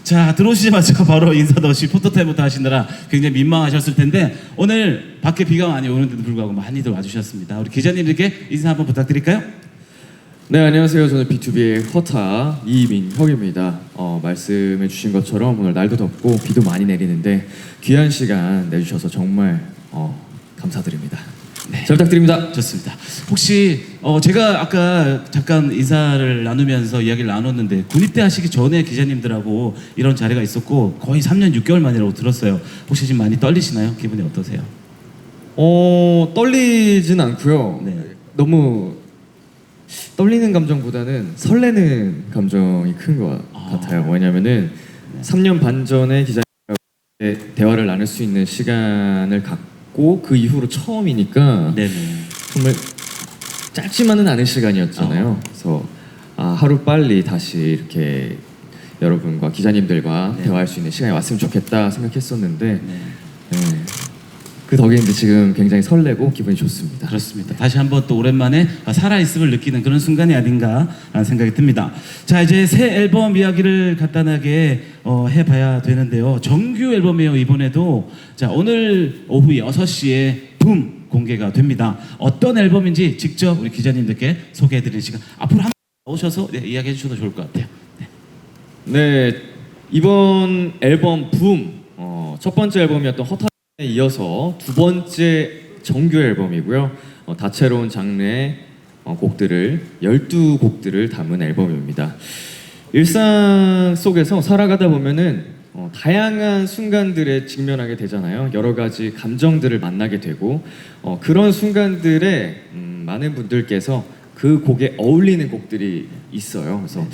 자, 들어오시자마자 바로 인사도 없이 포토타임부터 하시느라 굉장히 민망하셨을 텐데 오늘 밖에 비가 많이 오는데도 불구하고 많이들 와주셨습니다. 우리 기자님들께 인사 한번 부탁드릴까요? 네, 안녕하세요. 저는 B2B의 허타 이민혁입니다. 말씀해 주신 것처럼 오늘 날도 덥고 비도 많이 내리는데 귀한 시간 내주셔서 정말 감사드립니다. 네. 잘 부탁드립니다. 좋습니다. 혹시 제가 아까 잠깐 인사를 나누면서 이야기를 나눴는데 군입대 하시기 전에 기자님들하고 이런 자리가 있었고 거의 3년 6개월 만이라고 들었어요. 혹시 지금 많이 떨리시나요? 기분이 어떠세요? 떨리진 않고요. 네. 너무 떨리는 감정보다는 설레는 감정이 큰 것 같아요. 왜냐면은 3년 반 전에 기자님과 대화를 나눌 수 있는 시간을 갖고 그 이후로 처음이니까 네네. 정말 짧지만은 않은 시간이었잖아요. 그래서 하루 빨리 다시 이렇게 여러분과 기자님들과 네. 대화할 수 있는 시간이 왔으면 좋겠다 생각했었는데 네. 그 덕에 지금 굉장히 설레고 기분이 좋습니다. 그렇습니다. 다시 한번 또 오랜만에 살아있음을 느끼는 그런 순간이 아닌가라는 생각이 듭니다. 자, 이제 새 앨범 이야기를 간단하게 해봐야 되는데요. 정규 앨범이에요. 이번에도 자, 오늘 오후 6시에 붐 공개가 됩니다. 어떤 앨범인지 직접 우리 기자님들께 소개해드리는 시간 앞으로 한번 오셔서 이야기해 주셔도 좋을 것 같아요. 네, 이번 앨범 붐 첫 번째 앨범이었던 허타에 이어서 두 번째 정규 앨범이고요. 다채로운 장르의 곡들을 12곡들을 담은 앨범입니다. 일상 속에서 살아가다 보면은 다양한 순간들에 직면하게 되잖아요. 여러 가지 감정들을 만나게 되고 그런 순간들에 많은 분들께서 그 곡에 어울리는 곡들이 있어요. 그래서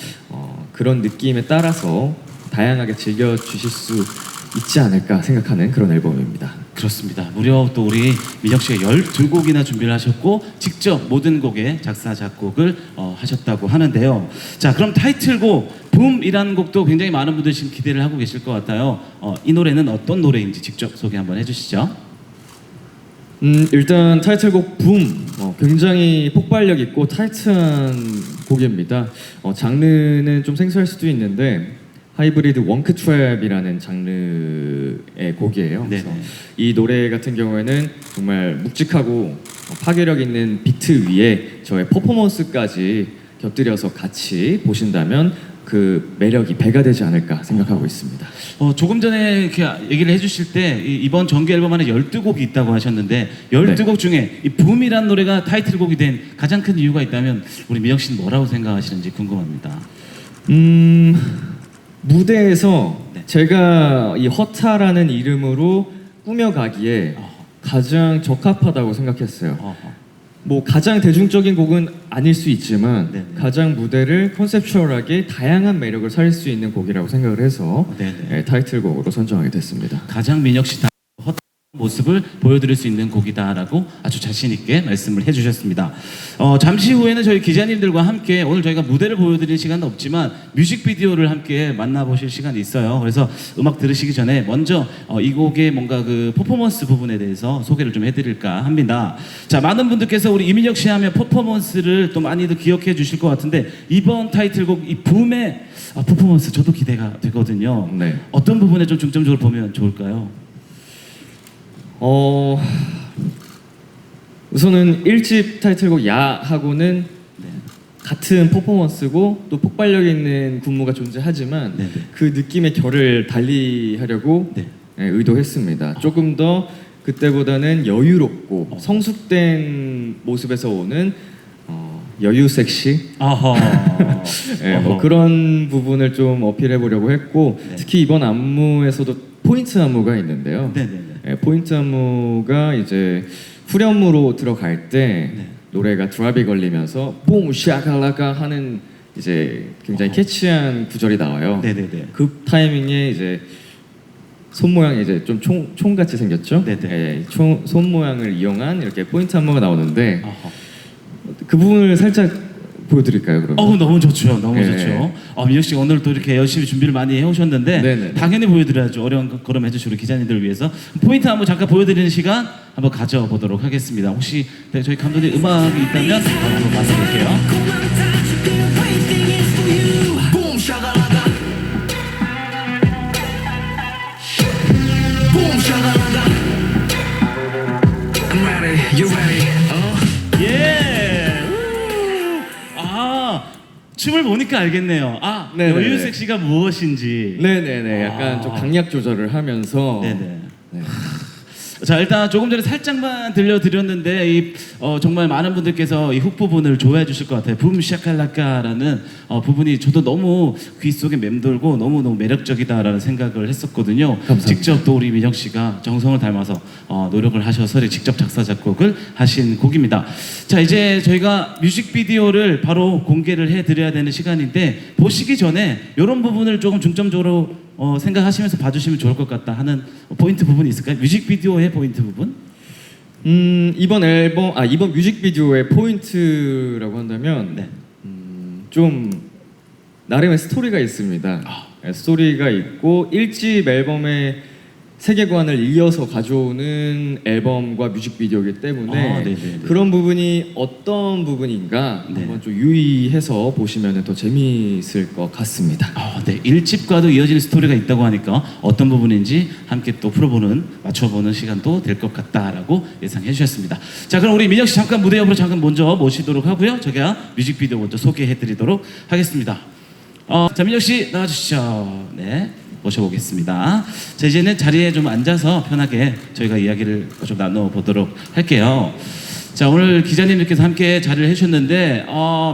그런 느낌에 따라서 다양하게 즐겨주실 수 있지 않을까 생각하는 그런 앨범입니다. 그렇습니다. 무려 또 우리 민혁 씨가 12곡이나 준비를 하셨고 직접 모든 곡의 작사 작곡을 하셨다고 하는데요. 자, 그럼 타이틀곡 붐이라는 곡도 굉장히 많은 분들이 지금 기대를 하고 계실 것 같아요. 이 노래는 어떤 노래인지 직접 소개 한번 해주시죠. 일단 타이틀곡 붐 굉장히 폭발력 있고 타이트한 곡입니다. 장르는 좀 생소할 수도 있는데 하이브리드 원크 트랩이라는 장르의 곡이에요. 그래서 이 노래 같은 경우에는 정말 묵직하고 파괴력 있는 비트 위에 저의 퍼포먼스까지 곁들여서 같이 보신다면 그 매력이 배가 되지 않을까 생각하고 있습니다. 조금 전에 이렇게 얘기를 해주실 때 이번 정규 앨범 안에 12곡이 있다고 하셨는데 12곡 중에 이 붐이라는 노래가 타이틀곡이 된 가장 큰 이유가 있다면 우리 민혁 씨는 뭐라고 생각하시는지 궁금합니다. 무대에서 제가 이 허타라는 이름으로 꾸며가기에 가장 적합하다고 생각했어요. 뭐 가장 대중적인 곡은 아닐 수 있지만 네네. 가장 무대를 컨셉추얼하게 다양한 매력을 살릴 수 있는 곡이라고 생각을 해서 타이틀곡으로 선정하게 됐습니다. 가장 민혁 씨 헛 모습을 보여드릴 수 있는 곡이다라고 아주 자신 있게 말씀을 해주셨습니다. 잠시 후에는 저희 기자님들과 함께 오늘 저희가 무대를 보여드릴 시간은 없지만 뮤직비디오를 함께 만나보실 시간이 있어요. 그래서 음악 들으시기 전에 먼저 이 곡의 뭔가 그 퍼포먼스 부분에 대해서 소개를 좀 해드릴까 합니다. 자, 많은 분들께서 우리 이민혁 씨 하면 퍼포먼스를 또 많이들 기억해 주실 것 같은데 이번 타이틀곡 이 붐의 퍼포먼스 저도 기대가 되거든요. 네. 어떤 부분에 좀 중점적으로 보면 좋을까요? 우선은 1집 타이틀곡 야하고는 같은 퍼포먼스고 또 폭발력 있는 군무가 존재하지만 그 느낌의 결을 달리하려고 의도했습니다. 조금 더 그때보다는 여유롭고 성숙된 모습에서 오는 여유 섹시 뭐 그런 부분을 좀 어필해 보려고 했고 특히 이번 안무에서도 포인트 안무가 있는데요. 포인트 안무가 이제 후렴으로 들어갈 때 노래가 드랍이 걸리면서 뽕 샤갈라가 하는 이제 굉장히 캐치한 구절이 나와요. 그 타이밍에 이제 손 모양이 이제 좀 총같이 생겼죠. 손 모양을 이용한 이렇게 포인트 안무가 나오는데 그 부분을 살짝 보여드릴까요, 그러면? 너무 좋죠, 너무 좋죠. 민혁 씨가 오늘 또 이렇게 열심히 준비를 많이 해오셨는데 당연히 보여드려야죠. 어려운 걸음 해주시는 기자님들을 위해서 포인트 한번 잠깐 보여드리는 시간 한번 가져보도록 하겠습니다. 혹시 저희 감독님 음악이 있다면 한번 만나볼게요. I'm ready, you ready? 예. 아, 춤을 보니까 알겠네요. 아, 네네네. 여유 섹시가 무엇인지. 네네네. 약간 아. 좀 강약 조절을 하면서 네네. 네. 자, 일단 조금 전에 살짝만 들려드렸는데 정말 많은 분들께서 이 훅 부분을 좋아해 주실 것 같아요. 붐 샤칼라까라는 부분이 저도 너무 귀 속에 맴돌고 너무너무 매력적이다라는 생각을 했었거든요. 감사합니다. 직접 또 우리 민혁 씨가 정성을 담아서 노력을 하셔서 직접 작사 작곡을 하신 곡입니다. 자, 이제 저희가 뮤직비디오를 바로 공개를 해드려야 되는 시간인데 보시기 전에 이런 부분을 조금 중점적으로 생각하시면서 봐주시면 좋을 것 같다 하는 포인트 부분이 있을까요? 뮤직비디오의 포인트 부분? 이번 뮤직비디오의 포인트라고 한다면 네. 좀 나름의 스토리가 있습니다. 네, 스토리가 있고 1집 앨범의 세계관을 이어서 가져오는 앨범과 뮤직비디오이기 때문에 네네네. 그런 부분이 어떤 부분인가 네. 한번 좀 유의해서 보시면 더 재미있을 것 같습니다. 네. 1집과도 이어질 스토리가 있다고 하니까 어떤 부분인지 함께 또 풀어보는, 맞춰보는 시간도 될 것 같다라고 예상해 주셨습니다. 자, 그럼 우리 민혁 씨 잠깐 무대 옆으로 잠깐 먼저 모시도록 하고요. 제가 뮤직비디오 먼저 소개해 드리도록 하겠습니다. 자, 민혁 씨 나와주시죠. 네. 모셔보겠습니다. 자, 이제는 자리에 좀 앉아서 편하게 저희가 이야기를 좀 나눠보도록 할게요. 자, 오늘 기자님들께서 함께 자리를 해주셨는데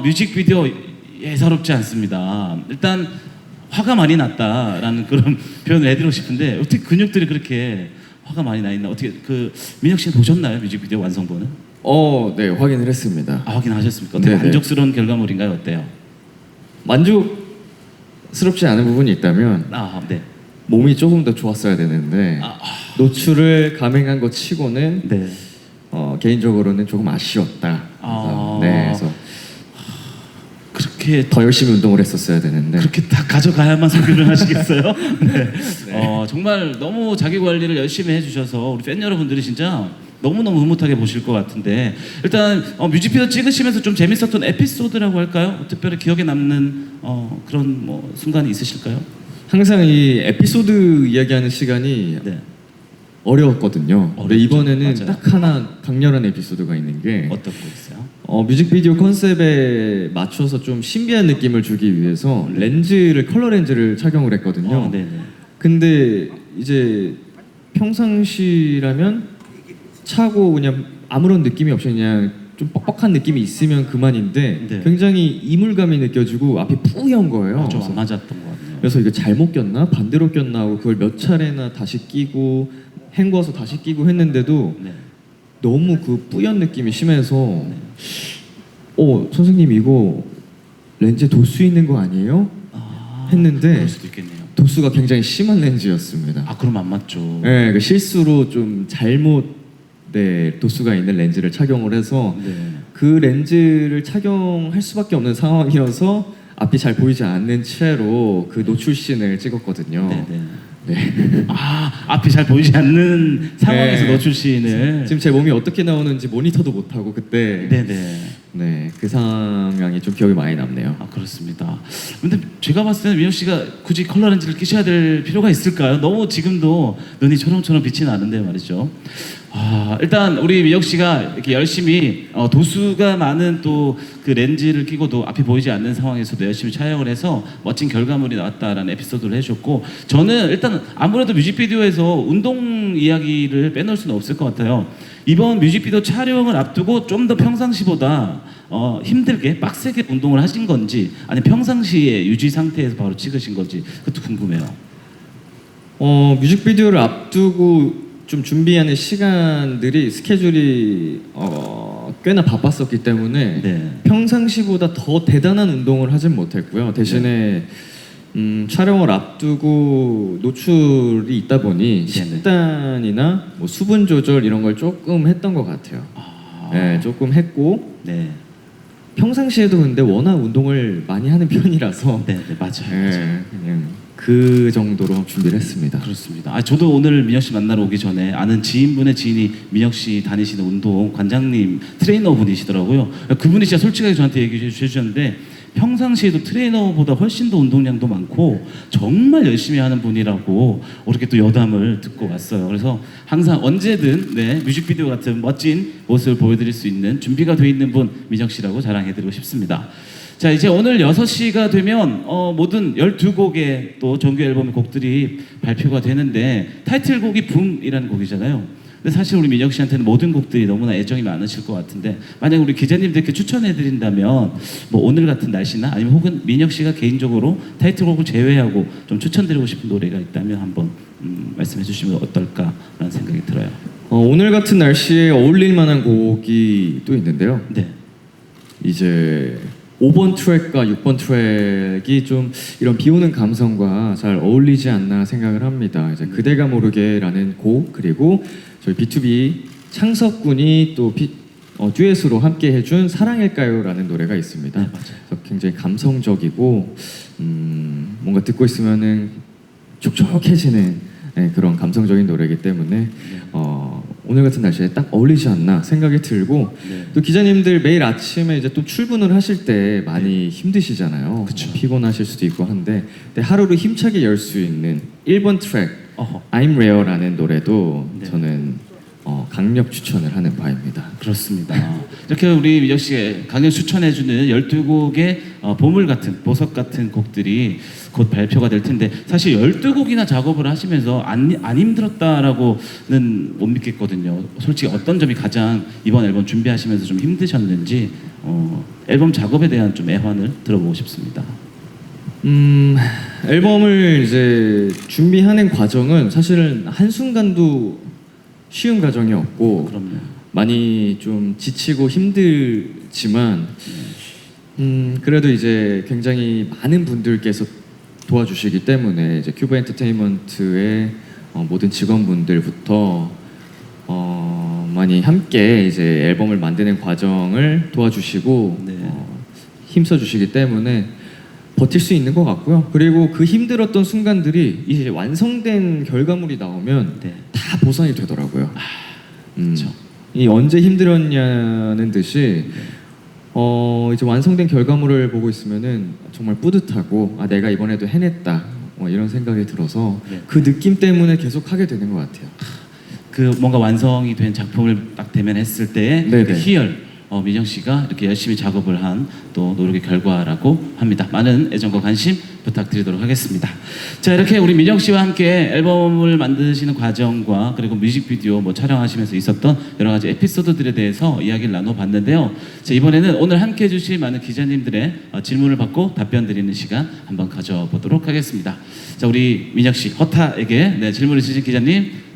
뮤직비디오 예사롭지 않습니다. 일단 화가 많이 났다라는 그런 표현을 해드리고 싶은데 어떻게 근육들이 그렇게 화가 많이 나 있나? 어떻게 민혁 씨는 보셨나요? 뮤직비디오 완성본은? 네, 확인을 했습니다. 확인하셨습니까? 어떻게 네네. 만족스러운 결과물인가요? 어때요? 만족스럽지 않은 부분이 있다면 네. 몸이 조금 더 좋았어야 되는데 노출을 감행한 것 치고는 네. 개인적으로는 조금 아쉬웠다. 그래서 그렇게 더 열심히 운동을 했었어야 되는데 그렇게 다 가져가야만 소개를 하시겠어요? 네. 정말 너무 자기 관리를 열심히 해주셔서 우리 팬 여러분들이 진짜 너무너무 흐뭇하게 보실 것 같은데 일단 뮤직비디오 찍으시면서 좀 재밌었던 에피소드라고 할까요? 특별히 기억에 남는 그런 순간이 있으실까요? 항상 이 에피소드 이야기하는 시간이 네. 어려웠거든요. 근데 어렵죠. 이번에는 맞아요. 딱 하나 강렬한 에피소드가 있는 게 어떤 거 있어요? 뮤직비디오 컨셉에 맞춰서 좀 신비한 느낌을 주기 위해서 컬러 렌즈를 착용을 했거든요. 네네. 근데 이제 평상시라면 차고 그냥 아무런 느낌이 없이 그냥 좀 뻑뻑한 느낌이 있으면 그만인데 네. 굉장히 이물감이 느껴지고 앞이 뿌연 거예요. 좀 안 맞았던 것 같네요. 그래서 이거 잘못 꼈나 반대로 꼈나 하고 그걸 몇 차례나 다시 끼고 헹궈서 다시 끼고 했는데도 네. 너무 그 뿌연 느낌이 심해서 선생님 이거 렌즈에 도수 있는 거 아니에요? 했는데 그럴 수도 있겠네요. 도수가 굉장히 심한 렌즈였습니다. 그럼 안 맞죠. 네, 그 실수로 좀 잘못 도수가 있는 렌즈를 착용을 해서 네. 그 렌즈를 착용할 수밖에 없는 상황이어서 앞이 잘 보이지 않는 채로 그 노출씬을 찍었거든요. 네네. 네. 앞이 잘 보이지 않는 상황에서 네. 노출씬을 지금 제 몸이 어떻게 나오는지 모니터도 못하고 그때 네네. 그 상황이 좀 기억이 많이 남네요. 그렇습니다. 근데 제가 봤을 때는 민혁 씨가 굳이 컬러 렌즈를 끼셔야 될 필요가 있을까요? 너무 지금도 눈이 초롱초롱 빛이 나는데 말이죠. 일단 우리 민혁 씨가 이렇게 열심히 도수가 많은 또 그 렌즈를 끼고도 앞이 보이지 않는 상황에서도 열심히 촬영을 해서 멋진 결과물이 나왔다라는 에피소드를 해주셨고 저는 일단 아무래도 뮤직비디오에서 운동 이야기를 빼놓을 수는 없을 것 같아요. 이번 뮤직비디오 촬영을 앞두고 좀 더 평상시보다 힘들게 빡세게 운동을 하신 건지 아니면 평상시에 유지 상태에서 바로 찍으신 건지 그것도 궁금해요. 뮤직비디오를 앞두고 좀 준비하는 시간들이 스케줄이 꽤나 바빴었기 때문에 네. 평상시보다 더 대단한 운동을 하진 못했고요. 대신에 촬영을 앞두고 노출이 있다 보니 식단이나 수분 조절 이런 걸 조금 했던 것 같아요. 네, 조금 했고 네. 평상시에도 근데 워낙 운동을 많이 하는 편이라서 네, 맞아요. 네, 그냥 그 정도로 준비를 했습니다. 그렇습니다. 저도 오늘 민혁 씨 만나러 오기 전에 아는 지인분의 지인이 민혁 씨 다니시는 운동 관장님 트레이너분이시더라고요. 그분이 진짜 솔직하게 저한테 얘기해 주셨는데 평상시에도 트레이너보다 훨씬 더 운동량도 많고 정말 열심히 하는 분이라고 이렇게 또 여담을 듣고 왔어요. 그래서 항상 언제든 뮤직비디오 같은 멋진 모습을 보여드릴 수 있는 준비가 돼 있는 분 민혁 씨라고 자랑해드리고 싶습니다. 자, 이제 오늘 6시가 되면 모든 12곡의 또 정규 앨범의 곡들이 발표가 되는데 타이틀곡이 붐이라는 곡이잖아요. 근데 사실 우리 민혁 씨한테는 모든 곡들이 너무나 애정이 많으실 것 같은데 만약 우리 기자님들께 추천해드린다면 뭐 오늘 같은 날씨나 아니면 혹은 민혁 씨가 개인적으로 타이틀곡을 제외하고 좀 추천드리고 싶은 노래가 있다면 한번 말씀해 주시면 어떨까라는 생각이 들어요. 오늘 같은 날씨에 어울릴 만한 곡이 또 있는데요. 네. 이제 5번 트랙과 6번 트랙이 좀 이런 비 오는 감성과 잘 어울리지 않나 생각을 합니다. 이제 그대가 모르게라는 곡 그리고 저희 B2B 창석 군이 또 듀엣으로 함께 해준 사랑일까요라는 노래가 있습니다. 네, 맞아요. 그래서 굉장히 감성적이고 뭔가 듣고 있으면은 촉촉해지는 그런 감성적인 노래이기 때문에 오늘 같은 날씨에 딱 어울리지 않나 생각이 들고 또 기자님들 매일 아침에 이제 또 출근을 하실 때 많이 힘드시잖아요. 그쵸. 피곤하실 수도 있고 한데 근데 하루를 힘차게 열 수 있는 1번 트랙 어허. I'm Rare라는 노래도 네. 저는 강력 추천을 하는 바입니다. 그렇습니다. 이렇게 우리 민혁 씨가 강력 추천해주는 12곡의 보물 같은 보석 같은 곡들이 곧 발표가 될 텐데 사실 12곡이나 작업을 하시면서 안 힘들었다라고는 못 믿겠거든요. 솔직히 어떤 점이 가장 이번 앨범 준비하시면서 좀 힘드셨는지 앨범 작업에 대한 좀 애환을 들어보고 싶습니다. 앨범을 이제 준비하는 과정은 사실은 한순간도 쉬운 과정이 없고 그럼요. 많이 좀 지치고 힘들지만 그래도 이제 굉장히 많은 분들께서 도와주시기 때문에 이제 큐브 엔터테인먼트의 모든 직원분들부터 많이 함께 이제 앨범을 만드는 과정을 도와주시고 네. 힘써 주시기 때문에 버틸 수 있는 것 같고요. 그리고 그 힘들었던 순간들이 이제 완성된 결과물이 나오면 네. 다 보상이 되더라고요. 그렇죠. 이 언제 힘들었냐는 듯이 이제 완성된 결과물을 보고 있으면은 정말 뿌듯하고 내가 이번에도 해냈다 이런 생각이 들어서 네. 그 느낌 때문에 계속 하게 되는 것 같아요. 그 뭔가 완성이 된 작품을 딱 대면했을 때의 네네. 그 희열 민영 씨가 이렇게 열심히 작업을 한 또 노력의 결과라고 합니다. 많은 애정과 관심 부탁드리도록 하겠습니다. 자, 이렇게 우리 민영 씨와 함께 앨범을 만드시는 과정과 그리고 뮤직비디오 촬영하시면서 있었던 여러 가지 에피소드들에 대해서 이야기를 나눠봤는데요. 자, 이번에는 오늘 함께 해주실 많은 기자님들의 질문을 받고 답변 드리는 시간 한번 가져보도록 하겠습니다. 자, 우리 민영 씨, 허타에게 질문을 주신 기자님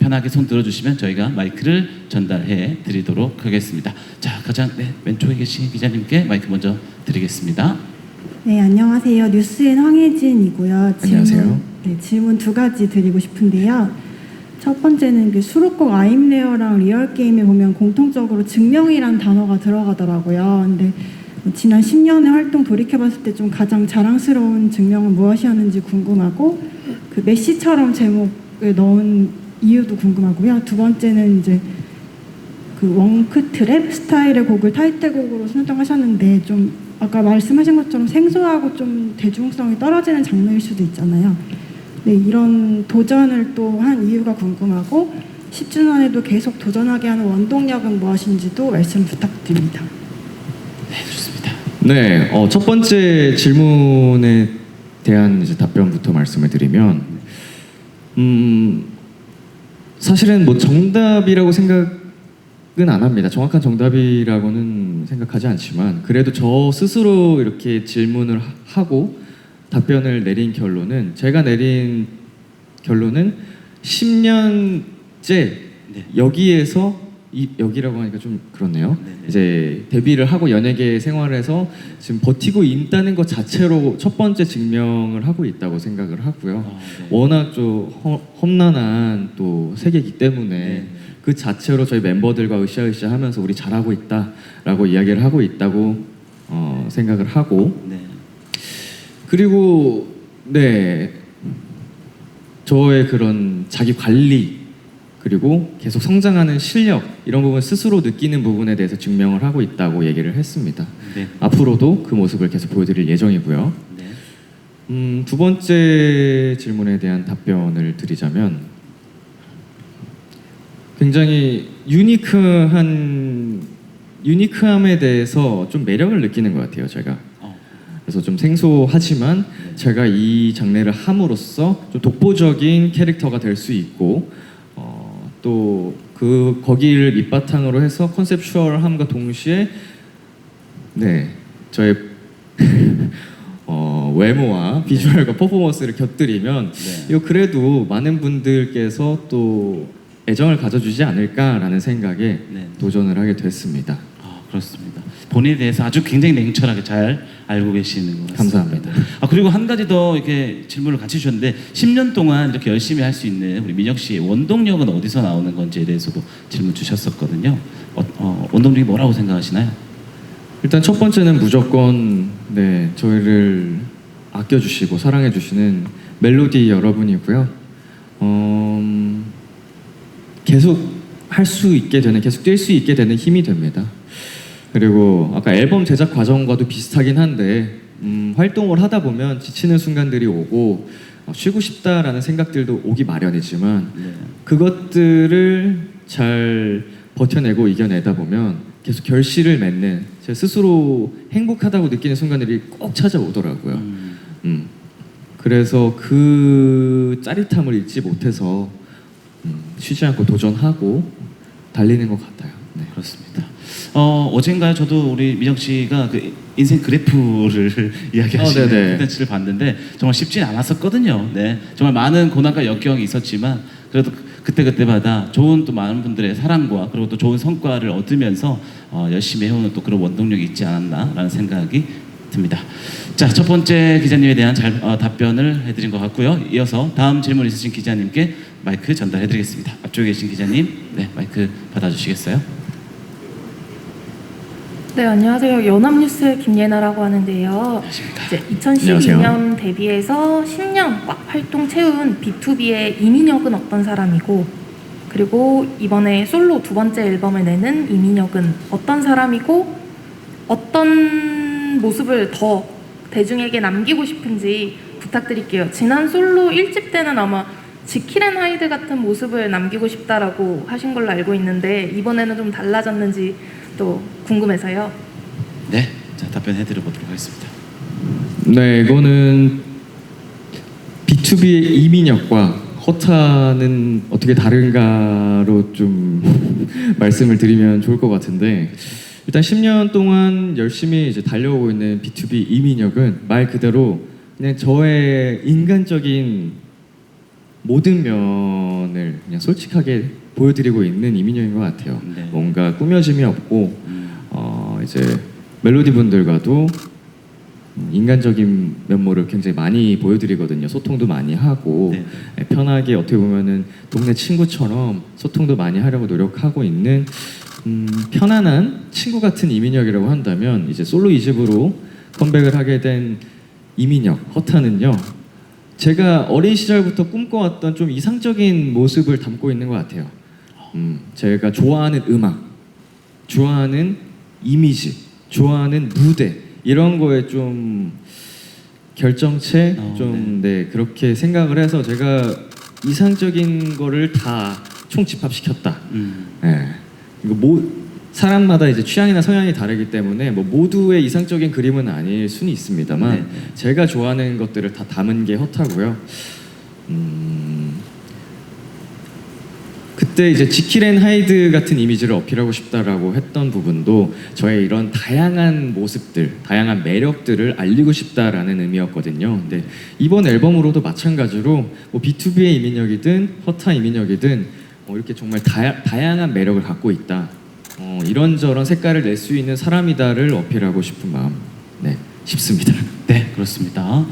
편하게 손 들어주시면 저희가 마이크를 전달해 드리도록 하겠습니다. 자, 가장 왼쪽에 계신 기자님께 마이크 먼저 드리겠습니다. 네, 안녕하세요. 뉴스엔 황혜진이고요. 안녕하세요. 질문 두 가지 드리고 싶은데요. 첫 번째는 그 수록곡 I'm Rare랑 리얼 게임에 보면 공통적으로 증명이란 단어가 들어가더라고요. 근데 지난 10년의 활동 돌이켜봤을 때 좀 가장 자랑스러운 증명은 무엇이었는지 궁금하고 그 메시처럼 제목을 넣은 이유도 궁금하고요. 두 번째는 이제 그 웡크 트랩 스타일의 곡을 타이틀곡으로 선정하셨는데 좀 아까 말씀하신 것처럼 생소하고 좀 대중성이 떨어지는 장르일 수도 있잖아요. 네, 이런 도전을 또 한 이유가 궁금하고 10주년에도 계속 도전하게 하는 원동력은 무엇인지도 말씀 부탁드립니다. 네, 좋습니다. 네, 첫 번째 질문에 대한 이제 답변부터 말씀을 드리면, 사실은 정답이라고 생각은 안 합니다. 정확한 정답이라고는 생각하지 않지만, 그래도 저 스스로 이렇게 질문을 하고 답변을 내린 결론은, 제가 내린 결론은 10년째 여기에서 여기라고 하니까 좀 그렇네요. 네네. 이제 데뷔를 하고 연예계 생활에서 지금 버티고 있다는 것 자체로 첫 번째 증명을 하고 있다고 생각을 하고요. 네. 워낙 좀 험난한 또 세계이기 때문에 네. 그 자체로 저희 멤버들과 으쌰으쌰 하면서 우리 잘하고 있다라고 이야기를 하고 있다고 생각을 하고, 네. 그리고 저의 그런 자기 관리, 그리고 계속 성장하는 실력 이런 부분 스스로 느끼는 부분에 대해서 증명을 하고 있다고 얘기를 했습니다. 네. 앞으로도 그 모습을 계속 보여드릴 예정이고요. 네. 두 번째 질문에 대한 답변을 드리자면 굉장히 유니크함에 대해서 좀 매력을 느끼는 것 같아요, 제가. 그래서 좀 생소하지만 제가 이 장르를 함으로써 좀 독보적인 캐릭터가 될 수 있고 또 거기를 밑바탕으로 해서 컨셉추얼함과 동시에 네 저의 외모와 비주얼과 퍼포먼스를 곁들이면 이거 그래도 많은 분들께서 또 애정을 가져주지 않을까라는 생각에 도전을 하게 됐습니다. 그렇습니다. 본인에 대해서 아주 굉장히 냉철하게 잘 알고 계시는 것 같습니다. 감사합니다. 그리고 한 가지 더 이렇게 질문을 같이 주셨는데 10년 동안 이렇게 열심히 할 수 있는 우리 민혁 씨의 원동력은 어디서 나오는 건지에 대해서도 질문 주셨었거든요. 원동력이 뭐라고 생각하시나요? 일단 첫 번째는 무조건 네 저희를 아껴주시고 사랑해주시는 멜로디 여러분이고요. 계속 할 수 있게 되는, 계속 뛸 수 있게 되는 힘이 됩니다. 그리고 아까 앨범 제작 과정과도 비슷하긴 한데 활동을 하다 보면 지치는 순간들이 오고 쉬고 싶다라는 생각들도 오기 마련이지만 그것들을 잘 버텨내고 이겨내다 보면 계속 결실을 맺는 제 스스로 행복하다고 느끼는 순간들이 꼭 찾아오더라고요. 그래서 그 짜릿함을 잊지 못해서 쉬지 않고 도전하고 달리는 것 같아요. 네. 그렇습니다. 어젠가요 저도 우리 민혁 씨가 그 인생 그래프를 이야기하시는 네네. 콘텐츠를 봤는데 정말 쉽지 않았었거든요. 네, 정말 많은 고난과 역경이 있었지만 그래도 그때마다 좋은 또 많은 분들의 사랑과 그리고 또 좋은 성과를 얻으면서 열심히 해오는 또 그런 원동력이 있지 않았나라는 생각이 듭니다. 자, 첫 번째 기자님에 대한 답변을 해드린 것 같고요. 이어서 다음 질문 있으신 기자님께 마이크 전달해드리겠습니다. 앞쪽에 계신 기자님, 네, 마이크 받아주시겠어요? 네, 안녕하세요. 연합뉴스의 김예나라고 하는데요. 이제 2012년 데뷔해서 10년 꽉 활동 채운 B2B의 이민혁은 어떤 사람이고, 그리고 이번에 솔로 두 번째 앨범을 내는 이민혁은 어떤 사람이고, 어떤 모습을 더 대중에게 남기고 싶은지 부탁드릴게요. 지난 솔로 1집 때는 아마 지킬 앤 하이드 같은 모습을 남기고 싶다라고 하신 걸로 알고 있는데 이번에는 좀 달라졌는지 또 궁금해서요. 네, 자 답변해드려 보도록 하겠습니다. 네, 이거는 B2B의 이민혁과 허타는 어떻게 다른가로 좀 말씀을 드리면 좋을 것 같은데, 일단 10년 동안 열심히 이제 달려오고 있는 B2B 이민혁은 말 그대로 그냥 저의 인간적인 모든 면을 그냥 솔직하게 보여드리고 있는 이민혁인 것 같아요. 네. 뭔가 꾸며짐이 없고 이제 멜로디 분들과도 인간적인 면모를 굉장히 많이 보여드리거든요. 소통도 많이 하고 네. 편하게 어떻게 보면은 동네 친구처럼 소통도 많이 하려고 노력하고 있는 편안한 친구 같은 이민혁이라고 한다면, 이제 솔로 2집으로 컴백을 하게 된 이민혁, 허타는요, 제가 어린 시절부터 꿈꿔왔던 좀 이상적인 모습을 담고 있는 것 같아요. 제가 좋아하는 음악, 좋아하는 이미지, 좋아하는 무대, 이런 거에 좀 결정체 네, 그렇게 생각을 해서 제가 이상적인 거를 다 총집합시켰다. 네. 이거 사람마다 이제 취향이나 성향이 다르기 때문에 뭐 모두의 이상적인 그림은 아닐 수는 있습니다만 네. 제가 좋아하는 것들을 다 담은 게 허타고요. 그때 이제 지킬 앤 하이드 같은 이미지를 어필하고 싶다라고 했던 부분도 저의 이런 다양한 모습들, 다양한 매력들을 알리고 싶다라는 의미였거든요. 근데 이번 앨범으로도 마찬가지로 뭐 B2B의 이민혁이든 허타 이민혁이든 이렇게 정말 다양한 매력을 갖고 있다. 이런저런 색깔을 낼 수 있는 사람이다를 어필하고 싶은 마음, 네, 싶습니다. 네, 그렇습니다.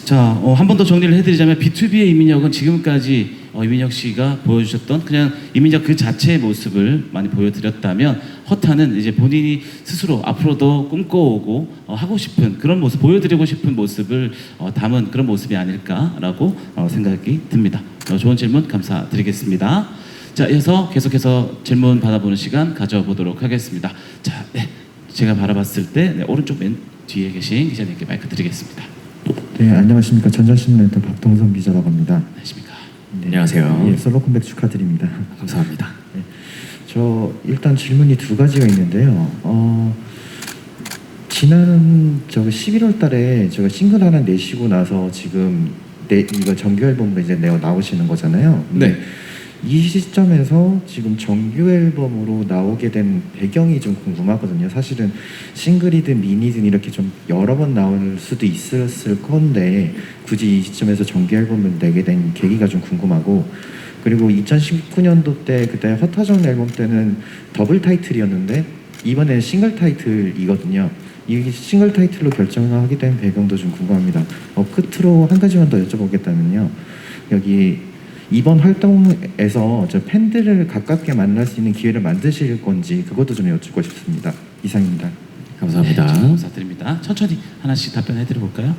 자, 한 번 더 정리를 해드리자면 B2B의 이민혁은 지금까지 이민혁 씨가 보여주셨던 그냥 이민혁 그 자체의 모습을 많이 보여드렸다면, 허타는 이제 본인이 스스로 앞으로도 꿈꿔오고 하고 싶은 그런 모습, 보여드리고 싶은 모습을 담은 그런 모습이 아닐까라고 생각이 듭니다. 좋은 질문 감사드리겠습니다. 자, 이어서 계속해서 질문 받아보는 시간 가져보도록 하겠습니다. 자, 네, 제가 바라봤을 때 네, 오른쪽 맨 뒤에 계신 기자님께 마이크 드리겠습니다. 네, 안녕하십니까. 전자신문 박동성 기자라고 합니다. 안녕하십니까. 네, 안녕하세요. 예, 솔로 컴백 축하드립니다. 감사합니다. 네, 저 일단 질문이 두 가지가 있는데요. 지난 11월 달에 제가 싱글 하나 내시고 나서 지금 이거 정규 앨범으로 이제 나오시는 거잖아요. 네. 이 시점에서 지금 정규 앨범으로 나오게 된 배경이 좀 궁금하거든요. 사실은 싱글이든 미니든 이렇게 좀 여러 번 나올 수도 있었을 건데 굳이 이 시점에서 정규 앨범을 내게 된 계기가 좀 궁금하고, 그리고 2019년도 때 그때 허타정 앨범 때는 더블 타이틀이었는데 이번에는 싱글 타이틀이거든요. 이 싱글 타이틀로 결정하게 된 배경도 좀 궁금합니다. 끝으로 한 가지만 더 여쭤보겠다면요. 여기 이번 활동에서 저 팬들을 가깝게 만날 수 있는 기회를 만드실 건지 그것도 좀 여쭙고 싶습니다. 이상입니다. 감사합니다. 네, 감사드립니다. 천천히 하나씩 답변해 드려볼까요?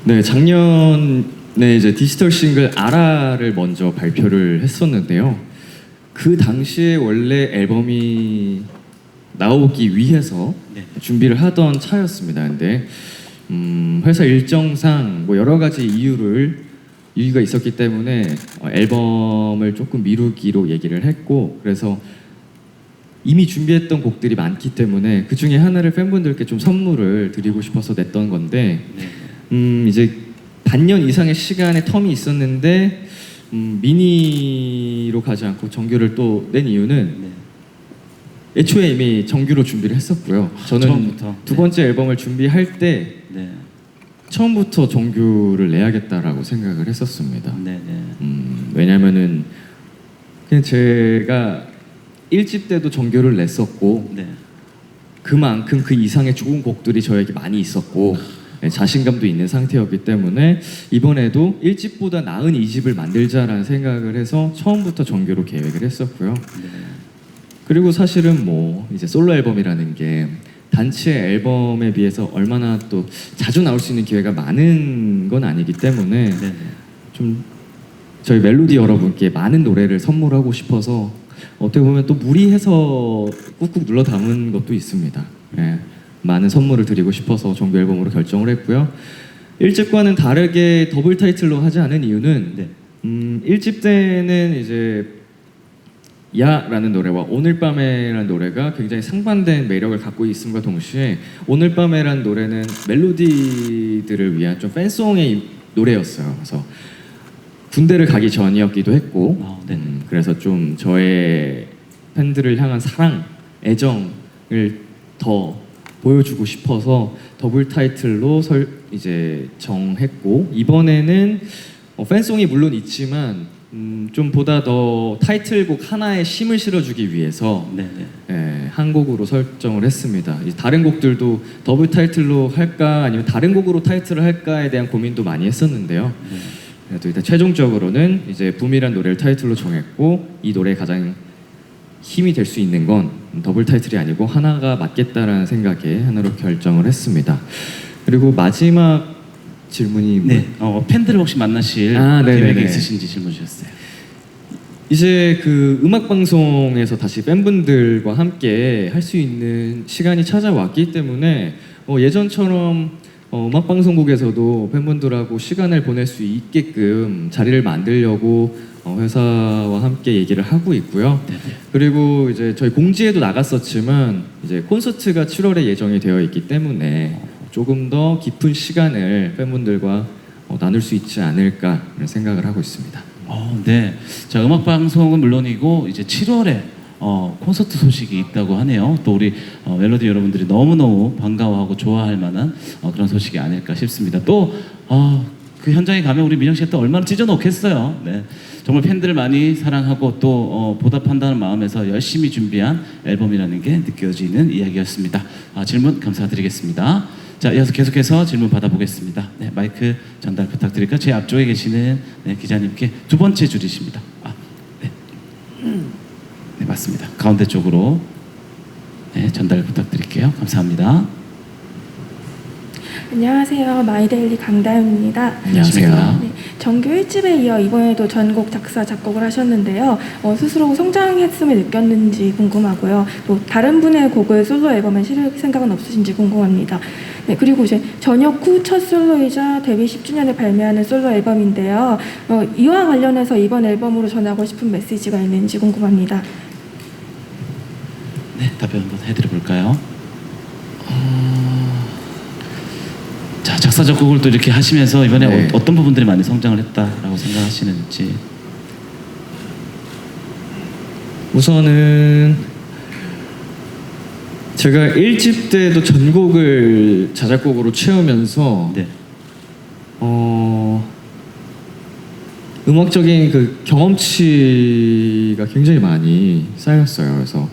네, 작년에 이제 디지털 싱글 아라를 먼저 발표를 했었는데요. 그 당시에 원래 앨범이 나오기 위해서 네. 준비를 하던 차였습니다. 근데 회사 일정상 뭐 여러 가지 이유가 있었기 때문에 앨범을 조금 미루기로 얘기를 했고, 그래서 이미 준비했던 곡들이 많기 때문에 그 중에 하나를 팬분들께 좀 선물을 드리고 싶어서 냈던 건데, 이제 반년 이상의 시간의 텀이 있었는데 미니로 가지 않고 정규를 또 낸 이유는 애초에 이미 정규로 준비를 했었고요. 저는 처음부터. 두 번째 앨범을 준비할 때 네. 처음부터 정규를 내야겠다라고 생각을 했었습니다. 네, 네. 왜냐면은 그냥 제가 1집 때도 정규를 냈었고 네. 그만큼 그 이상의 좋은 곡들이 저에게 많이 있었고 자신감도 있는 상태였기 때문에 이번에도 1집보다 나은 2집을 만들자라는 생각을 해서 처음부터 정규로 계획을 했었고요. 네. 그리고 사실은 뭐 이제 솔로 앨범이라는 게 단체 앨범에 비해서 얼마나 또 자주 나올 수 있는 기회가 많은 건 아니기 때문에 네. 좀 저희 멜로디 여러분께 많은 노래를 선물하고 싶어서 어떻게 보면 또 무리해서 꾹꾹 눌러 담은 것도 있습니다. 예, 많은 선물을 드리고 싶어서 정규 앨범으로 결정을 했고요. 1집과는 다르게 더블 타이틀로 하지 않은 이유는 네. 1집 때는 이제 야라는 노래와 오늘 밤에라는 노래가 굉장히 상반된 매력을 갖고 있음과 동시에 오늘 밤에라는 노래는 멜로디들을 위한 좀 팬송의 노래였어요. 그래서 군대를 가기 전이었기도 했고 그래서 좀 저의 팬들을 향한 사랑, 애정을 더 보여주고 싶어서 더블 타이틀로 이제 정했고, 이번에는 팬송이 물론 있지만 좀 보다 더 타이틀곡 하나에 힘을 실어주기 위해서 한 곡으로 설정을 했습니다. 다른 곡들도 더블 타이틀로 할까 아니면 다른 곡으로 타이틀을 할까에 대한 고민도 많이 했었는데요. 그래도 일단 최종적으로는 이제 붐이란 노래를 타이틀로 정했고, 이 노래에 가장 힘이 될 수 있는 건 더블 타이틀이 아니고 하나가 맞겠다라는 생각에 하나로 결정을 했습니다. 그리고 마지막 질문이 네. 팬들을 혹시 만나실 계획이 있으신지 질문 주셨어요. 이제 그 음악 방송에서 다시 팬분들과 함께 할 수 있는 시간이 찾아왔기 때문에 예전처럼 음악 방송국에서도 팬분들하고 시간을 보낼 수 있게끔 자리를 만들려고 회사와 함께 얘기를 하고 있고요. 그리고 이제 저희 공지에도 나갔었지만 이제 콘서트가 7월에 예정이 되어 있기 때문에 조금 더 깊은 시간을 팬분들과 나눌 수 있지 않을까 생각을 하고 있습니다. 네. 자, 음악 방송은 물론이고 이제 7월에 콘서트 소식이 있다고 하네요. 또 우리 멜로디 여러분들이 너무너무 반가워하고 좋아할 만한 그런 소식이 아닐까 싶습니다. 또 그 현장에 가면 우리 민영 씨가 또 얼마나 찢어놓겠어요. 네. 정말 팬들을 많이 사랑하고 또 보답한다는 마음에서 열심히 준비한 앨범이라는 게 느껴지는 이야기였습니다. 질문 감사드리겠습니다. 자, 이어서 계속해서 질문 받아보겠습니다. 네, 마이크 전달 부탁드릴까요? 제 앞쪽에 계시는 기자님께 두 번째 줄이십니다. 네, 맞습니다. 가운데 쪽으로 전달 부탁드릴게요. 감사합니다. 안녕하세요. 마이데일리 강다윤입니다. 안녕하세요. 네, 정규 1집에 이어 이번에도 전곡 작사, 작곡을 하셨는데요. 스스로 성장했음을 느꼈는지 궁금하고요. 또 다른 분의 곡을 솔로 앨범에 실을 생각은 없으신지 궁금합니다. 네, 그리고 이제 전역 후 첫 솔로이자 데뷔 10주년을 발매하는 솔로 앨범인데요. 이와 관련해서 이번 앨범으로 전하고 싶은 메시지가 있는지 궁금합니다. 네, 답변 한번 해드려볼까요? 자, 작사 작곡을 또 이렇게 하시면서 이번에 네. 어떤 부분들이 많이 성장을 했다라고 생각하시는지. 우선은 제가 1집 때도 전곡을 자작곡으로 채우면서 네. 음악적인 그 경험치가 굉장히 많이 쌓였어요. 그래서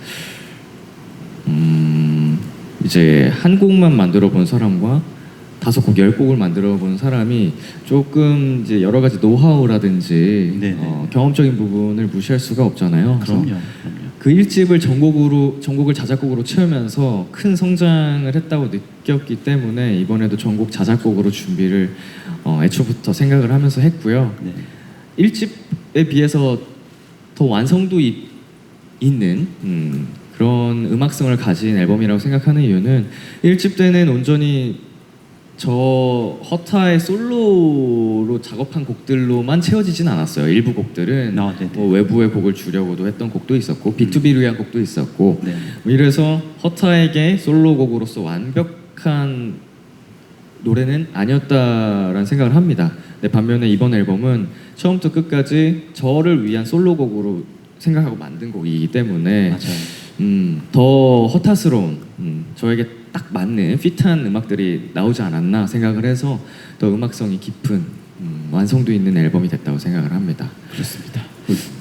이제 한 곡만 만들어 본 사람과 5곡, 10곡을 만들어 본 사람이 조금 이제 여러 가지 노하우라든지 네네. 경험적인 부분을 무시할 수가 없잖아요. 그래서 그럼요. 그 1집을 전곡을 자작곡으로 채우면서 큰 성장을 했다고 느꼈기 때문에 이번에도 전곡 자작곡으로 준비를 애초부터 생각을 하면서 했고요. 네. 1집에 비해서 더 완성도 있는 그런 음악성을 가진 앨범이라고 생각하는 이유는 1집 때는 온전히 저 허타의 솔로로 작업한 곡들로만 채워지진 않았어요. 일부 곡들은 네네. 뭐 외부의 곡을 주려고도 했던 곡도 있었고 B2B를 위한 곡도 있었고 네. 뭐 이래서 허타에게 솔로곡으로서 완벽한 노래는 아니었다라는 생각을 합니다. 근데 반면에 이번 앨범은 처음부터 끝까지 저를 위한 솔로곡으로 생각하고 만든 곡이기 때문에 맞아요. 더 허타스러운 저에게 딱 맞는 핏한 음악들이 나오지 않았나 생각을 해서 더 음악성이 깊은 완성도 있는 앨범이 됐다고 생각을 합니다. 그렇습니다.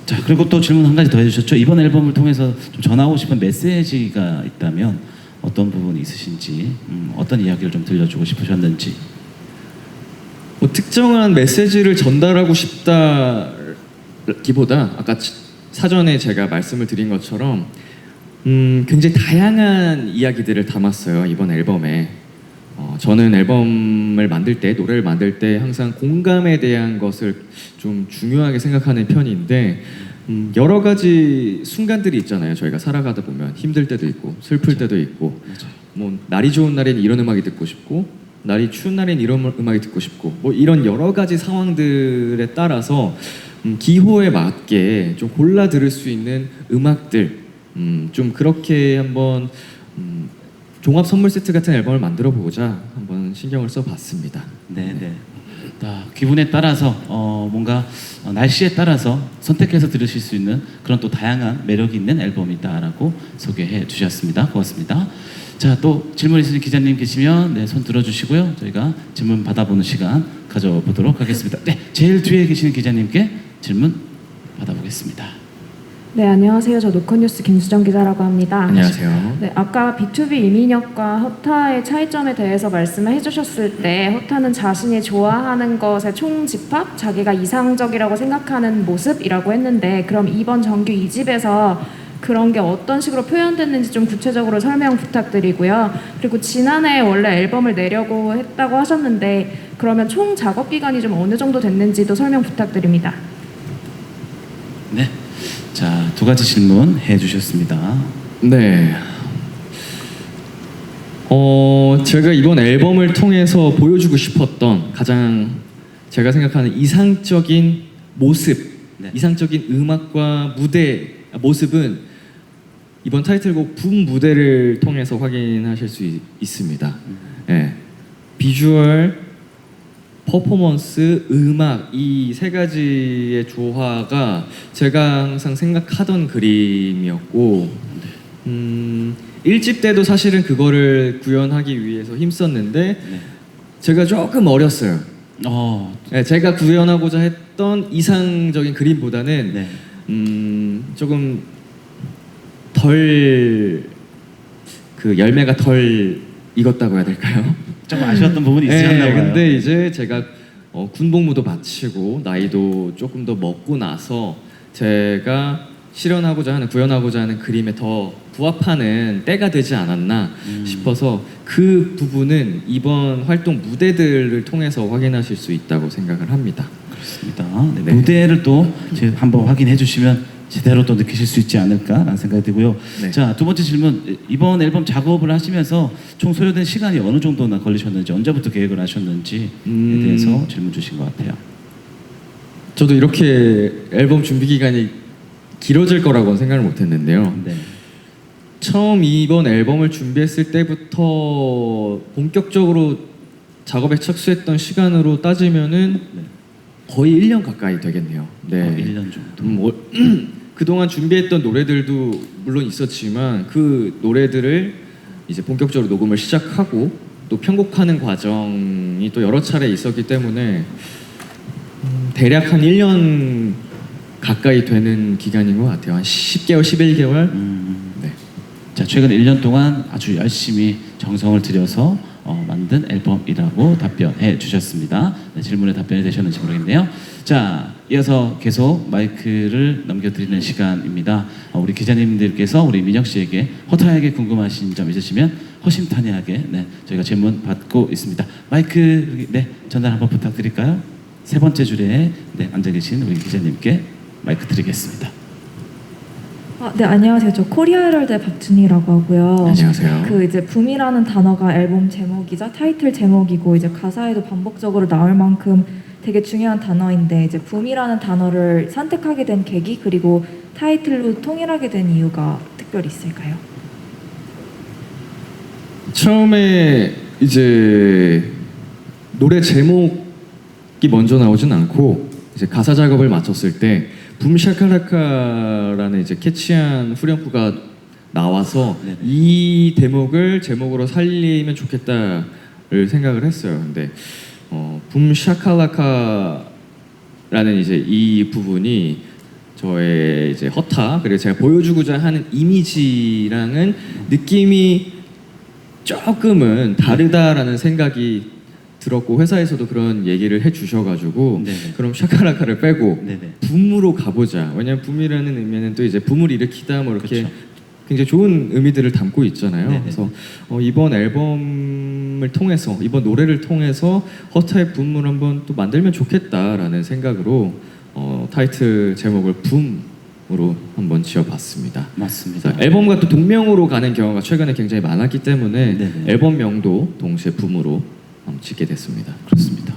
자, 그리고 또 질문 한 가지 더 해주셨죠. 이번 앨범을 통해서 좀 전하고 싶은 메시지가 있다면 어떤 부분이 있으신지, 어떤 이야기를 좀 들려주고 싶으셨는지. 뭐 특정한 메시지를 전달하고 싶다기보다 아까 사전에 제가 말씀을 드린 것처럼 굉장히 다양한 이야기들을 담았어요. 이번 앨범에. 저는 앨범을 만들 때, 노래를 만들 때 항상 공감에 대한 것을 좀 중요하게 생각하는 편인데 여러 가지 순간들이 있잖아요. 저희가 살아가다 보면 힘들 때도 있고 슬플 때도 있고 뭐 날이 좋은 날엔 이런 음악이 듣고 싶고 날이 추운 날엔 이런 음악이 듣고 싶고 뭐 이런 여러 가지 상황들에 따라서 기호에 맞게 좀 골라 들을 수 있는 음악들 좀 그렇게 한번 종합 선물 세트 같은 앨범을 만들어 보고자 한번 신경을 써봤습니다. 네네. 기분에 따라서 뭔가 날씨에 따라서 선택해서 들으실 수 있는 그런 또 다양한 매력 있는 앨범이다라고 소개해 주셨습니다. 고맙습니다. 자, 또 질문 있으신 기자님 계시면 네, 손 들어주시고요. 저희가 질문 받아보는 시간 가져보도록 하겠습니다. 네, 제일 뒤에 계시는 기자님께 질문 받아보겠습니다. 네, 안녕하세요. 저 노컷뉴스 김수정 기자라고 합니다. 안녕하세요. 네, 아까 B2B 이민혁과 허타의 차이점에 대해서 말씀을 해주셨을 때 허타는 자신이 좋아하는 것의 총집합, 자기가 이상적이라고 생각하는 모습이라고 했는데 그럼 이번 정규 2집에서 그런 게 어떤 식으로 표현됐는지 좀 구체적으로 설명 부탁드리고요. 그리고 지난해 원래 앨범을 내려고 했다고 하셨는데 그러면 총 작업 기간이 좀 어느 정도 됐는지도 설명 부탁드립니다. 네. 자, 두 가지 질문 해주셨습니다. 네. 제가 이번 앨범을 통해서 보여주고 싶었던 가장 제가 생각하는 이상적인 모습, 네. 이상적인 음악과 모습은 이번 타이틀곡 붐 무대를 통해서 확인하실 수 있습니다. 네. 비주얼, 퍼포먼스, 음악 이 세 가지의 조화가 제가 항상 생각하던 그림이었고 1집 때도 사실은 그거를 구현하기 위해서 힘썼는데 제가 조금 어렸어요. 네, 제가 구현하고자 했던 이상적인 그림보다는 네. 조금 덜 그 열매가 덜 익었다고 해야 될까요? 좀 아쉬웠던 부분이 있으셨나 봐요. 근데 이제 제가 군복무도 마치고 나이도 조금 더 먹고 나서 제가 실현하고자 하는 구현하고자 하는 그림에 더 부합하는 때가 되지 않았나 싶어서 그 부분은 이번 활동 무대들을 통해서 확인하실 수 있다고 생각을 합니다. 좋습니다. 네, 무대를 또 이제 한번 확인해 주시면 제대로 또 느끼실 수 있지 않을까라는 생각이 들고요. 네. 자, 두 번째 질문. 이번 앨범 작업을 하시면서 총 소요된 시간이 어느 정도나 걸리셨는지, 언제부터 계획을 하셨는지에 대해서 질문 주신 것 같아요. 저도 이렇게 앨범 준비 기간이 길어질 거라고는 생각을 못했는데요. 네. 처음 이번 앨범을 준비했을 때부터 본격적으로 작업에 착수했던 시간으로 따지면은 거의 1년 가까이 되겠네요. 네. 1년 정도. 그동안 준비했던 노래들도 물론 있었지만 그 노래들을 이제 본격적으로 녹음을 시작하고 또 편곡하는 과정이 또 여러 차례 있었기 때문에 대략 한 1년 가까이 되는 기간인 것 같아요. 한 10개월, 11개월. 네. 자, 최근 1년 동안 아주 열심히 정성을 들여서 만든 앨범이라고 답변해 주셨습니다. 네, 질문에 답변이 되셨는지 모르겠네요. 자, 이어서 계속 마이크를 넘겨드리는 시간입니다. 우리 기자님들께서 우리 민혁 씨에게 허타에게 궁금하신 점 있으시면 허심탄회하게 저희가 질문 받고 있습니다. 마이크 전달 한번 부탁드릴까요? 세 번째 줄에 앉아 계신 우리 기자님께 마이크 드리겠습니다. 네, 안녕하세요. 저 코리아 헤럴드의 박준희라고 하고요. 안녕하세요. 그 이제 붐이라는 단어가 앨범 제목이자 타이틀 제목이고 이제 가사에도 반복적으로 나올 만큼 되게 중요한 단어인데 이제 붐이라는 단어를 선택하게 된 계기 그리고 타이틀로 통일하게 된 이유가 특별히 있을까요? 처음에 이제 노래 제목이 먼저 나오진 않고 이제 가사 작업을 마쳤을 때 붐샤카라카라는 이제 캐치한 후렴구가 나와서 이 대목을 제목으로 살리면 좋겠다를 생각을 했어요. 근데 붐샤카라카라는 이제 이 부분이 저의 이제 허타 그리고 제가 보여주고자 하는 이미지랑은 느낌이 조금은 다르다라는 생각이 들었고 회사에서도 그런 얘기를 해주셔가지고 그럼 샤카라카를 빼고 붐으로 가보자. 왜냐면 붐이라는 의미는 또 이제 붐을 일으키다 뭐 이렇게 굉장히 좋은 의미들을 담고 있잖아요. 그래서 이번 앨범을 통해서 이번 노래를 통해서 허타의 붐을 한번 또 만들면 좋겠다라는 생각으로 타이틀 제목을 붐으로 한번 지어봤습니다. 맞습니다. 앨범과 또 동명으로 가는 경우가 최근에 굉장히 많았기 때문에 앨범명도 동시에 붐으로 짓게 됐습니다. 그렇습니다.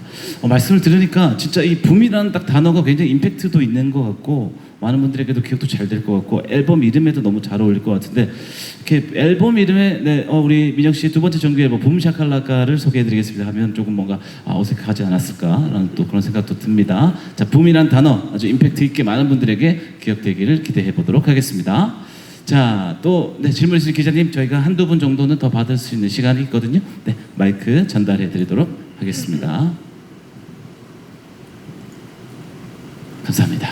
말씀을 들으니까 진짜 이 붐이라는 딱 단어가 굉장히 임팩트도 있는 것 같고 많은 분들에게도 기억도 잘 될 것 같고 앨범 이름에도 너무 잘 어울릴 것 같은데 이렇게 앨범 이름에 우리 민혁 씨의 두 번째 정규 앨범 붐샤칼라카를 소개해드리겠습니다 하면 조금 뭔가 어색하지 않았을까라는 또 그런 생각도 듭니다. 자, 붐이란 단어 아주 임팩트 있게 많은 분들에게 기억되기를 기대해 보도록 하겠습니다. 자, 또 질문 있으신 기자님 저희가 한두 분 정도는 더 받을 수 있는 시간이 있거든요. 마이크 전달해 드리도록 하겠습니다. 감사합니다.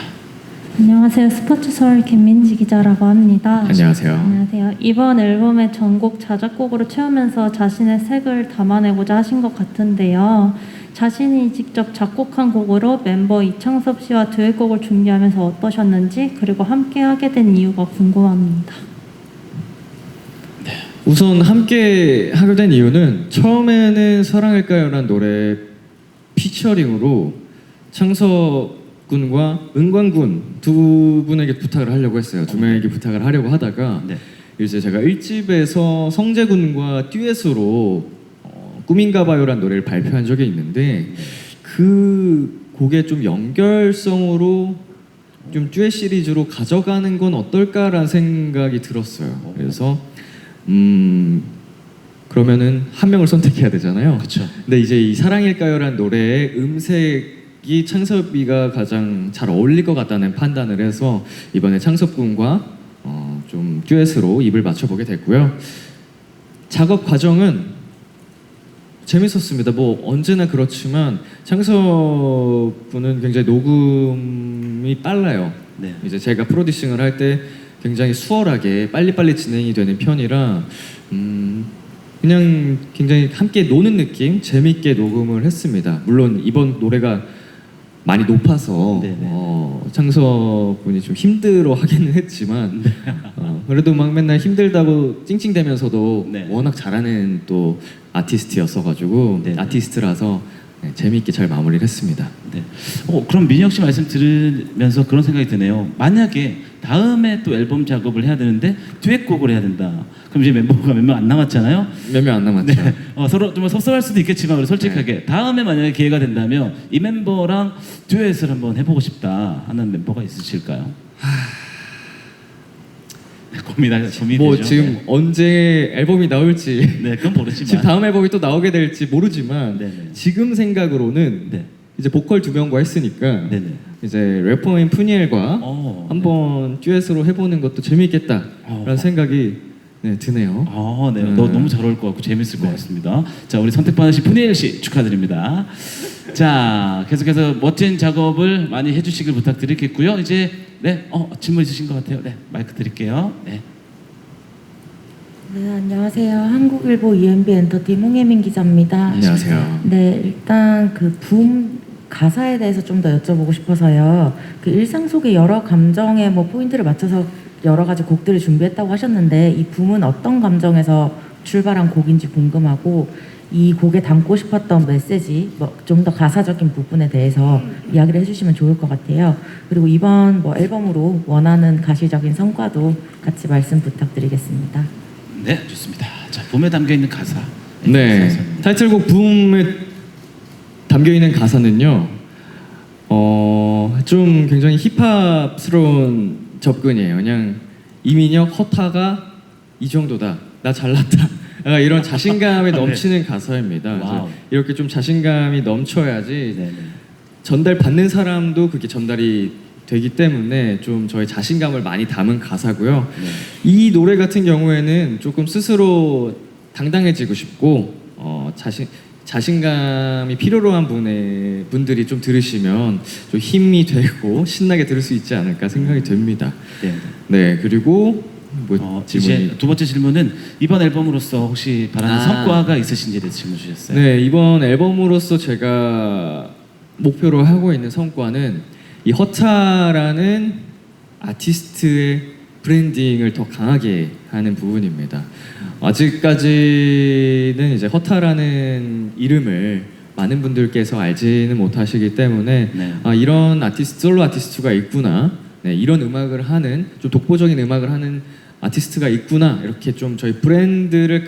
안녕하세요. 스포츠서울 김민지 기자라고 합니다. 안녕하세요. 안녕하세요. 이번 앨범의 전곡 자작곡으로 채우면서 자신의 색을 담아내고자 하신 것 같은데요. 자신이 직접 작곡한 곡으로 멤버 이창섭 씨와 듀엣곡을 준비하면서 어떠셨는지 그리고 함께 하게 된 이유가 궁금합니다. 우선 함께 하게 된 이유는 처음에는 사랑할까요라는 노래 피처링으로 창섭 군과 은광군 두 분에게 부탁을 하려고 했어요. 두 명에게 부탁을 하려고 하다가 이제 제가 1집에서 성재 군과 듀엣으로 꿈인가봐요라는 노래를 발표한 적이 있는데 그 곡의 좀 연결성으로 좀 듀엣 시리즈로 가져가는 건 어떨까라는 생각이 들었어요. 그래서 그러면은 한 명을 선택해야 되잖아요. 그렇죠. 근데 이제 이 사랑일까요라는 노래의 음색이 창섭이가 가장 잘 어울릴 것 같다는 판단을 해서 이번에 창섭 군과 좀 듀엣으로 입을 맞춰보게 됐고요. 작업 과정은 재밌었습니다. 뭐 언제나 그렇지만 창섭 군은 굉장히 녹음이 빨라요. 이제 제가 프로듀싱을 할 때 굉장히 수월하게 빨리빨리 진행이 되는 편이라 그냥 굉장히 함께 노는 느낌, 재밌게 녹음을 했습니다. 물론 이번 노래가 많이 높아서 창섭 군이 좀 힘들어 하기는 했지만 그래도 막 맨날 힘들다고 찡찡대면서도 워낙 잘하는 또 아티스트였어가지고 아티스트라서 재미있게 잘 마무리를 했습니다. 네. 그럼 민혁 씨 말씀 들으면서 그런 생각이 드네요. 만약에 다음에 또 앨범 작업을 해야 되는데 듀엣곡을 해야 된다. 그럼 이제 멤버가 몇 명 안 남았잖아요. 몇 명 안 남았죠. 네. 서로 좀 섭섭할 수도 있겠지만 우리 솔직하게 다음에 만약에 기회가 된다면 이 멤버랑 듀엣을 한번 해보고 싶다 하는 멤버가 있으실까요? 고민되죠. 뭐 지금 언제 앨범이 나올지 네, 그건 모르지만 지금 다음 앨범이 또 나오게 될지 모르지만 네네. 지금 생각으로는 네. 이제 보컬 2명과 했으니까 네네. 이제 래퍼인 푸니엘과 한번 듀엣으로 해보는 것도 재미있겠다라는 생각이 드네요. 네. 너무 잘 어울릴 것 같고 재밌을 것 같습니다. 자, 우리 선택받으신 푸니엘 씨 축하드립니다. 자, 계속해서 멋진 작업을 많이 해주시길 부탁드리겠고요. 이제 질문 있으신 것 같아요. 네, 마이크 드릴게요. 네. 네, 안녕하세요. 한국일보 EMB 엔터팀 홍예민 기자입니다. 안녕하세요. 네, 일단 그 붐 가사에 대해서 좀 더 여쭤보고 싶어서요. 그 일상 속의 여러 감정에 뭐 포인트를 맞춰서 여러 가지 곡들을 준비했다고 하셨는데 이 붐은 어떤 감정에서 출발한 곡인지 궁금하고 이 곡에 담고 싶었던 메시지, 뭐 좀 더 가사적인 부분에 대해서 이야기를 해주시면 좋을 것 같아요. 그리고 이번 뭐 앨범으로 원하는 가시적인 성과도 같이 말씀 부탁드리겠습니다. 네, 좋습니다. 자, 붐에 담겨 있는 가사. 네, 타이틀곡 붐에 담겨 있는 가사는요, 좀 굉장히 힙합스러운 접근이에요. 그냥 이민혁, 허타가 이 정도다, 나 잘났다. 약간 이런 자신감에 넘치는 가사입니다. 그래서 이렇게 좀 자신감이 넘쳐야지 전달 받는 사람도 그게 전달이 되기 때문에 좀 저의 자신감을 많이 담은 가사고요. 이 노래 같은 경우에는 조금 스스로 당당해지고 싶고 자신감이 필요로 한 분들이 좀 들으시면 좀 힘이 되고 신나게 들을 수 있지 않을까 생각이 됩니다. 네, 그리고 이제 두 번째 질문은 이번 앨범으로서 혹시 바라는 성과가 있으신지에 대해서 질문 주셨어요. 네, 이번 앨범으로서 제가 목표로 하고 있는 성과는 이 허타라는 아티스트의 브랜딩을 더 강하게 하는 부분입니다. 아직까지는 이제 허타라는 이름을 많은 분들께서 알지는 못하시기 때문에 이런 솔로 아티스트가 있구나, 이런 음악을 하는 좀 독보적인 음악을 하는 아티스트가 있구나, 이렇게 좀 저희 브랜드를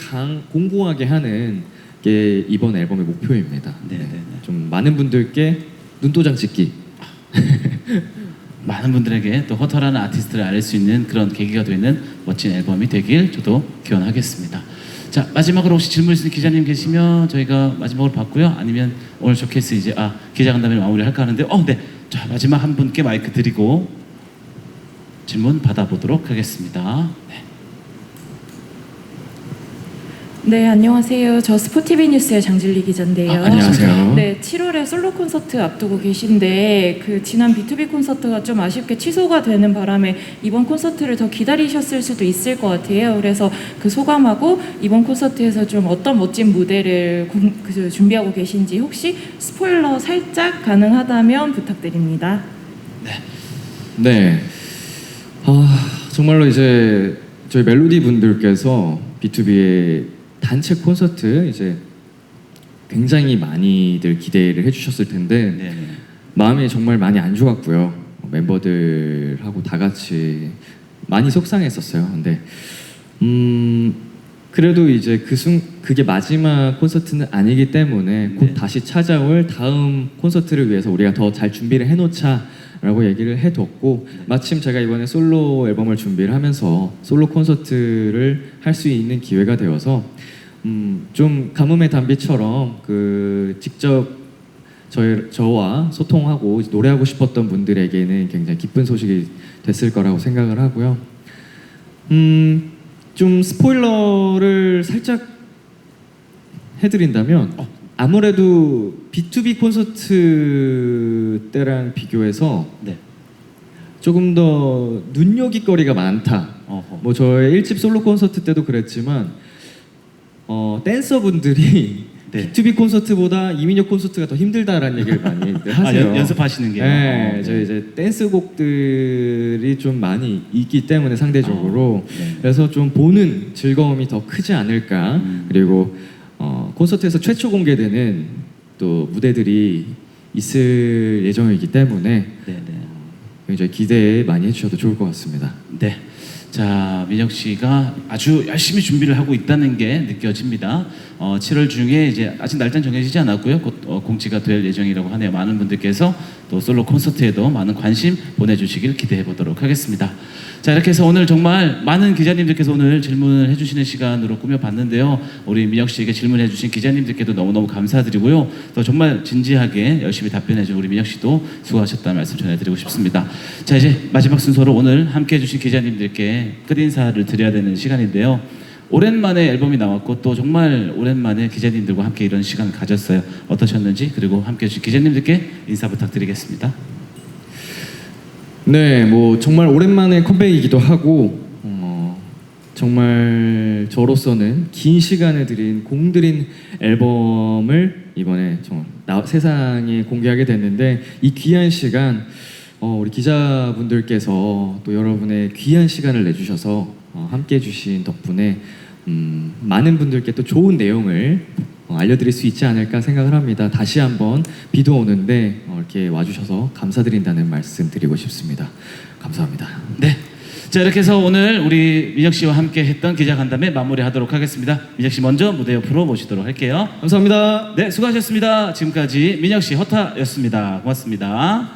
공고하게 하는 게 이번 앨범의 목표입니다. 좀 많은 분들께 눈도장 찍기. 많은 분들에게 또 허터라는 아티스트를 알 수 있는 그런 계기가 되는 멋진 앨범이 되길 저도 기원하겠습니다. 자, 마지막으로 혹시 질문 있으신 기자님 계시면 저희가 마지막으로 받고요. 아니면 오늘 쇼케이스 이제 기자간담회 마무리할까 하는데 네. 자, 마지막 한 분께 마이크 드리고 질문 받아보도록 하겠습니다. 네, 안녕하세요. 저 스포티비 뉴스의 장진리 기자인데요. 안녕하세요. 네, 7월에 솔로 콘서트 앞두고 계신데 그 지난 B2B 콘서트가 좀 아쉽게 취소가 되는 바람에 이번 콘서트를 더 기다리셨을 수도 있을 것 같아요. 그래서 그 소감하고 이번 콘서트에서 좀 어떤 멋진 무대를 준비하고 계신지 혹시 스포일러 살짝 가능하다면 부탁드립니다. 네. 정말로 이제 저희 멜로디 분들께서 B2B의 단체 콘서트 이제 굉장히 많이들 기대를 해주셨을 텐데 마음이 정말 많이 안 좋았고요. 멤버들하고 다 같이 많이 속상했었어요. 근데 그래도 이제 그게 마지막 콘서트는 아니기 때문에 곧 다시 찾아올 다음 콘서트를 위해서 우리가 더 잘 준비를 해놓자 라고 얘기를 해뒀고, 마침 제가 이번에 솔로 앨범을 준비를 하면서 솔로 콘서트를 할 수 있는 기회가 되어서 좀 가뭄의 단비처럼 직접 저와 소통하고 노래하고 싶었던 분들에게는 굉장히 기쁜 소식이 됐을 거라고 생각을 하고요. 좀 스포일러를 살짝 해드린다면 아무래도 B2B 콘서트 때랑 비교해서 조금 더 눈요깃거리가 많다. 뭐 저의 1집 솔로 콘서트 때도 그랬지만 댄서분들이 B2B 콘서트보다 이민혁 콘서트가 더 힘들다라는 얘기를 많이 하세요. 연습하시는 게. 네, 저희 이제 댄스 곡들이 좀 많이 있기 때문에 상대적으로 그래서 좀 보는 즐거움이 더 크지 않을까. 그리고 콘서트에서 최초 공개되는 또 무대들이 있을 예정이기 때문에 네네. 굉장히 기대 많이 해주셔도 좋을 것 같습니다. 네. 자, 민혁 씨가 아주 열심히 준비를 하고 있다는 게 느껴집니다. 7월 중에 이제 아직 날짜는 정해지지 않았고요. 곧 공지가 될 예정이라고 하네요. 많은 분들께서 또 솔로 콘서트에도 많은 관심 보내주시길 기대해 보도록 하겠습니다. 자, 이렇게 해서 오늘 정말 많은 기자님들께서 오늘 질문을 해주시는 시간으로 꾸며봤는데요. 우리 민혁 씨에게 질문해주신 기자님들께도 너무너무 감사드리고요. 또 정말 진지하게 열심히 답변해준 우리 민혁 씨도 수고하셨다는 말씀 전해드리고 싶습니다. 자, 이제 마지막 순서로 오늘 함께 해주신 기자님들께 끝인사를 드려야 되는 시간인데요. 오랜만에 앨범이 나왔고 또 정말 오랜만에 기자님들과 함께 이런 시간을 가졌어요. 어떠셨는지 그리고 함께 해주신 기자님들께 인사 부탁드리겠습니다. 네, 뭐 정말 오랜만에 컴백이기도 하고 정말 저로서는 긴 시간을 들인 공들인 앨범을 이번에 정말 세상에 공개하게 됐는데 이 귀한 시간 우리 기자분들께서 또 여러분의 귀한 시간을 내주셔서 함께 해주신 덕분에 많은 분들께 또 좋은 내용을 알려드릴 수 있지 않을까 생각을 합니다. 다시 한번 비도 오는데 이렇게 와주셔서 감사드린다는 말씀 드리고 싶습니다. 감사합니다. 네. 자, 이렇게 해서 오늘 우리 민혁 씨와 함께 했던 기자간담회 마무리하도록 하겠습니다. 민혁 씨 먼저 무대 옆으로 모시도록 할게요. 감사합니다. 네, 수고하셨습니다. 지금까지 민혁 씨 허타였습니다. 고맙습니다.